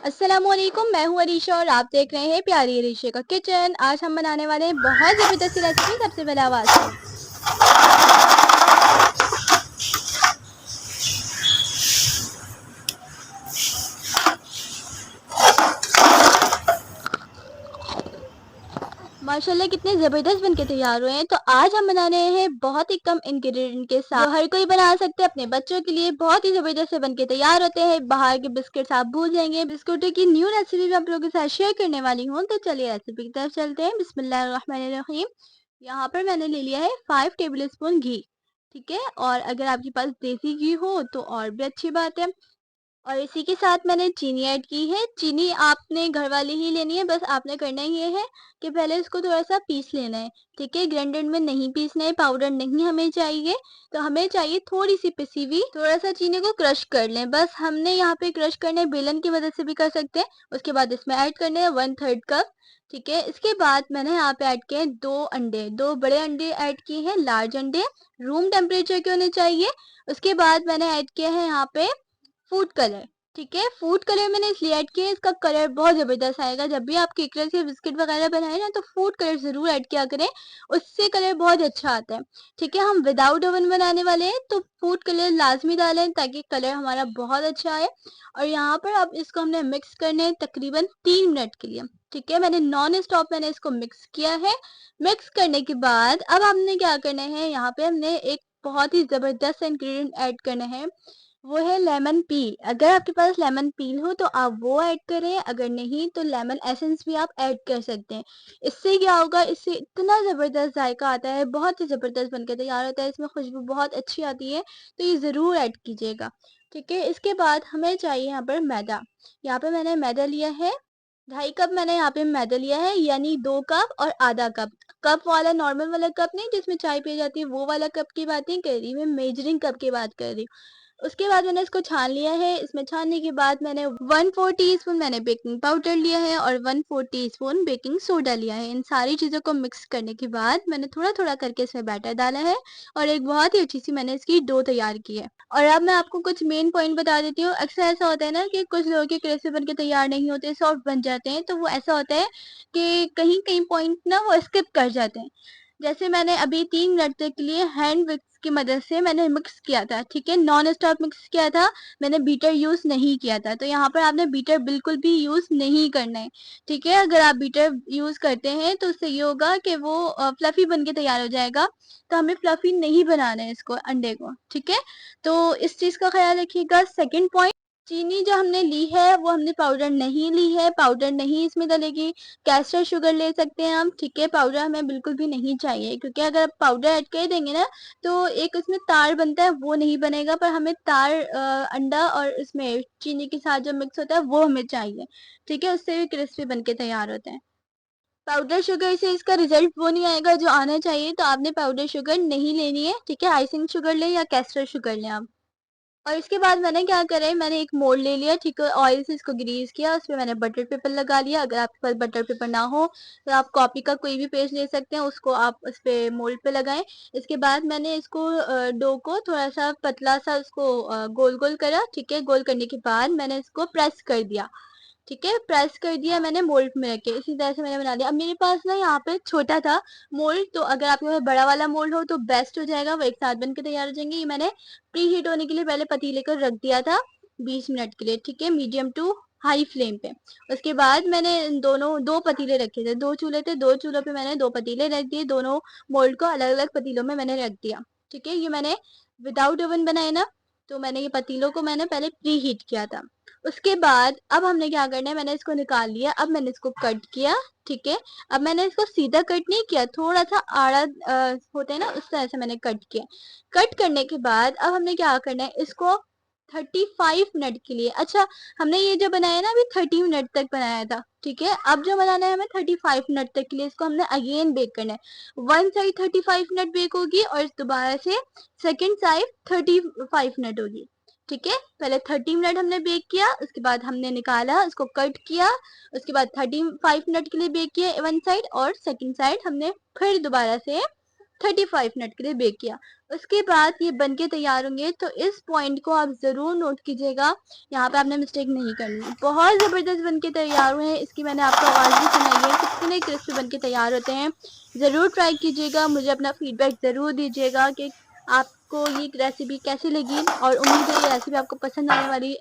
अस्सलामुअलैकुम, मैं हूँ अरीशा और आप देख रहे हैं प्यारी अरीशा का किचन। आज हम बनाने वाले हैं बहुत ज़बरदस्त रेसिपी। सबसे पहले आवाज़ करें। माशाल्लाह कितने ज़बरदस्त बनके तैयार हुए हैं। तो आज हम बना रहे हैं बहुत ही कम इंग्रेडिएंट के साथ, जो हर कोई बना सकते हैं अपने बच्चों के लिए। बहुत ही ज़बरदस्त से बनके तैयार होते हैं। बाहर के बिस्किट्स आप भूल जाएंगे। बिस्कुटों की न्यू रेसिपी मैं आप लोगों के साथ शेयर करने वाली हूँ। तो चलिए रेसिपी की तरफ चलते हैं। बिस्मिल्लाहिर्रहमानिर्रहीम। यहाँ पर मैंने ले लिया है 5 टेबल स्पून घी। ठीक है, और अगर आपके पास देसी घी हो तो और भी अच्छी बात है। और इसी के साथ मैंने चीनी ऐड की है। चीनी आपने घर वाली ही लेनी है। बस आपने करना ये है कि पहले इसको थोड़ा सा पीस लेना है। ठीक है, ग्राइंडर में नहीं पीसना है, पाउडर नहीं हमें चाहिए। तो हमें चाहिए थोड़ी सी पिसी हुई। थोड़ा सा चीनी को क्रश कर लें। बस हमने यहाँ पे क्रश करना है, बेलन की मदद से भी कर सकते हैं। उसके बाद इसमें ऐड करने हैं 1/3 कप। ठीक है, इसके बाद मैंने यहाँ पे ऐड किए 2 अंडे, 2 बड़े अंडे ऐड किए हैं, लार्ज अंडे, रूम टेम्परेचर के होने चाहिए। उसके बाद मैंने ऐड किया है यहाँ पे फूड कलर। ठीक है, फूड कलर मैंने इसलिए ऐड किया है, इसका कलर बहुत जबरदस्त आएगा। जब भी आप केकरेस या बिस्किट वगैरह बनाए ना तो फूड कलर जरूर ऐड किया करें, उससे कलर बहुत अच्छा आता है। ठीक है, हम विदाउट ओवन बनाने वाले हैं तो फूड कलर लाजमी डालें ताकि कलर हमारा बहुत अच्छा आए। और यहाँ पर अब इसको हमने मिक्स करने हैं तकरीबन 3 मिनट के लिए। ठीक है, मैंने नॉन स्टॉप मैंने इसको मिक्स किया है। मिक्स करने के बाद अब हमने क्या करना है, यहाँ पे हमने एक बहुत ही जबरदस्त इंग्रेडिएंट ऐड करना है। वो है लेमन पील। अगर आपके पास लेमन पील हो तो आप वो ऐड करें, अगर नहीं तो लेमन एसेंस भी आप ऐड कर सकते हैं। इससे क्या होगा, इससे इतना ज़बरदस्त जायका आता है, बहुत ही ज़बरदस्त बनकर तैयार होता है। इसमें खुशबू बहुत अच्छी आती है, तो ये ज़रूर ऐड कीजिएगा। ठीक है, इसके बाद हमें चाहिए यहाँ पर मैदा। यहाँ पे मैंने मैदा लिया है 2.5 कप। मैंने यहाँ पे मैदा लिया है, यानी 2 कप और आधा कप। कप वाला नॉर्मल वाला कप नहीं जिसमें चाय पी जाती है, वो वाला कप की बात नहीं कर रही मैं, मेजरिंग कप की बात कर रही हूँ। उसके बाद मैंने इसको छान लिया है। इसमें छानने के बाद मैंने 1/4 टीस्पून मैंने बेकिंग पाउडर लिया है और 1/4 टीस्पून बेकिंग सोडा लिया है। इन सारी चीज़ों को मिक्स करने के बाद मैंने थोड़ा थोड़ा करके इसमें बैटर डाला है और एक बहुत ही अच्छी सी मैंने इसकी डो तैयार की है। और अब मैं आपको कुछ मेन पॉइंट बता देती हूँ। अक्सर ऐसा होता है ना कि कुछ लोगों के क्रिस्पी बन के तैयार नहीं होते, सॉफ्ट बन जाते हैं। तो वो ऐसा होता है कि कहीं कहीं पॉइंट ना वो स्किप कर जाते हैं। जैसे मैंने अभी 3 मिनट तक के लिए हैंड विक्स की मदद से मैंने मिक्स किया था। ठीक है, नॉन स्टॉप मिक्स किया था, मैंने बीटर यूज नहीं किया था। तो यहाँ पर आपने बीटर बिल्कुल भी यूज नहीं करना है। ठीक है, अगर आप बीटर यूज करते हैं तो उससे ये होगा कि वो फ्लफी बन के तैयार हो जाएगा। तो हमें फ्लफी नहीं बनाना है इसको, अंडे को। ठीक है, तो इस चीज का ख्याल रखिएगा। सेकंड पॉइंट, चीनी जो हमने ली है वो हमने पाउडर नहीं ली है, पाउडर नहीं इसमें डलेगी। कैस्टर शुगर ले सकते हैं हम। ठीक है, पाउडर हमें बिल्कुल भी नहीं चाहिए, क्योंकि अगर आप पाउडर ऐड कर देंगे ना तो एक उसमें तार बनता है, वो नहीं बनेगा। पर हमें तार अंडा और इसमें चीनी के साथ जो मिक्स होता है वो हमें चाहिए। ठीक है, उससे भी क्रिस्पी बन के तैयार होते हैं। पाउडर शुगर से इसका रिजल्ट वो नहीं आएगा जो आना चाहिए, तो आपने पाउडर शुगर नहीं लेनी है। ठीक है, आइसिंग शुगर लें या कैस्टर शुगर लें आप। और इसके बाद मैंने क्या करा है, मैंने एक मोल्ड ले लिया। ठीक है, ऑयल से इसको ग्रीस किया, उसपे मैंने बटर पेपर लगा लिया। अगर आपके पास बटर पेपर ना हो तो आप कॉपी का कोई भी पेज ले सकते हैं, उसको आप उस पे मोल्ड पे लगाएं। इसके बाद मैंने इसको डो को थोड़ा सा पतला सा उसको गोल गोल करा। ठीक है, गोल करने के बाद मैंने इसको प्रेस कर दिया। ठीक है, प्रेस कर दिया मैंने मोल्ड में रख के। इसी तरह से मैंने बना दिया। अब मेरे पास ना यहाँ पे छोटा था मोल्ड, तो अगर आपके पास बड़ा वाला मोल्ड हो तो बेस्ट हो जाएगा, वो एक साथ बन के तैयार हो जाएंगे। ये मैंने प्री हीट होने के लिए पहले पतीले को रख दिया था 20 मिनट के लिए। ठीक है, मीडियम टू हाई फ्लेम पे। उसके बाद मैंने दोनों 2 पतीले रखे थे, 2 चूल्हे थे, 2 चूल्हों पे मैंने 2 पतीले रख दिए। दोनों मोल्ड को अलग अलग पतीलों में मैंने रख दिया। ठीक है, ये मैंने विदाउट ओवन बनाए ना, तो मैंने ये पतीलों को मैंने पहले प्री हीट किया था। उसके बाद अब हमने क्या करना है, मैंने इसको निकाल लिया। अब मैंने इसको कट किया। ठीक है, अब मैंने इसको सीधा कट नहीं किया, थोड़ा सा आड़ा होता है ना, उस तरह से मैंने कट किया। कट करने के बाद अब हमने क्या करना है, इसको 35 मिनट के लिए, अच्छा हमने ये जो बनाया ना अभी 30 मिनट तक बनाया था। ठीक है, अब जो बनाना है हमें 35 मिनट तक के लिए, इसको हमने अगेन बेक करना है। वन साइड 35 मिनट बेक होगी और दोबारा से सेकेंड साइड 35 मिनट होगी। ठीक है, पहले 30 मिनट हमने बेक किया, उसके बाद हमने निकाला, उसको कट किया। उसके बाद 35 मिनट के लिए बेक किया वन साइड, और सेकंड साइड हमने फिर दोबारा से 35 मिनट के लिए बेक किया। उसके बाद ये बनके तैयार होंगे, तो इस पॉइंट को आप ज़रूर नोट कीजिएगा, यहाँ पे आपने मिस्टेक नहीं करनी। बहुत ज़बरदस्त बनके तैयार हुए हैं, इसकी मैंने आपको आवाज़ भी सुनाई है, कितने क्रिस्पी बनके तैयार होते हैं। ज़रूर ट्राई कीजिएगा, मुझे अपना फीडबैक ज़रूर दीजिएगा कि आपको ये रेसिपी कैसी लगी, और उम्मीद है ये रेसिपी आपको पसंद आने वाली।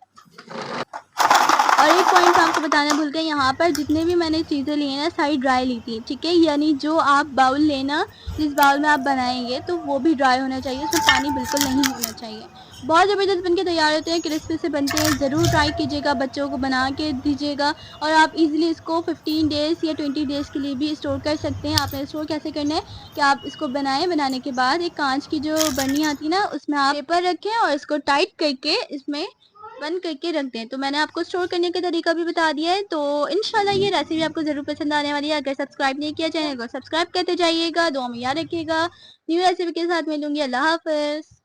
और एक पॉइंट आपको बताना भूल गए, यहाँ पर जितने भी मैंने चीज़ें ली हैं ना, सारी ड्राई ली थी, ठीक है। यानी जो आप बाउल लेना, जिस बाउल में आप बनाएंगे, तो वो भी ड्राई होना चाहिए, उसमें पानी बिल्कुल नहीं होना चाहिए। बहुत ज़बरदस्त बनके तैयार होते हैं, क्रिस्पी से बनते हैं। ज़रूर ट्राई कीजिएगा, बच्चों को बना के दीजिएगा। और आप इजीली इसको 15 डेज़ या 20 डेज़ के लिए भी स्टोर कर सकते हैं। आपने स्टोर कैसे करना है कि आप इसको बनाएं, बनाने के बाद एक कांच की जो बर्नी आती है ना, उसमें आप पेपर रखें और इसको टाइट करके इसमें बंद करके रख दें। तो मैंने आपको स्टोर करने का तरीका भी बता दिया है। तो इंशाल्लाह ये रेसिपी आपको ज़रूर पसंद आने वाली है। अगर सब्सक्राइब नहीं किया चैनल को सब्सक्राइब करते जाइएगा। दुआ में याद रखिएगा। न्यू रेसिपी के साथ मिलूंगी। अल्लाह हाफ़िज़।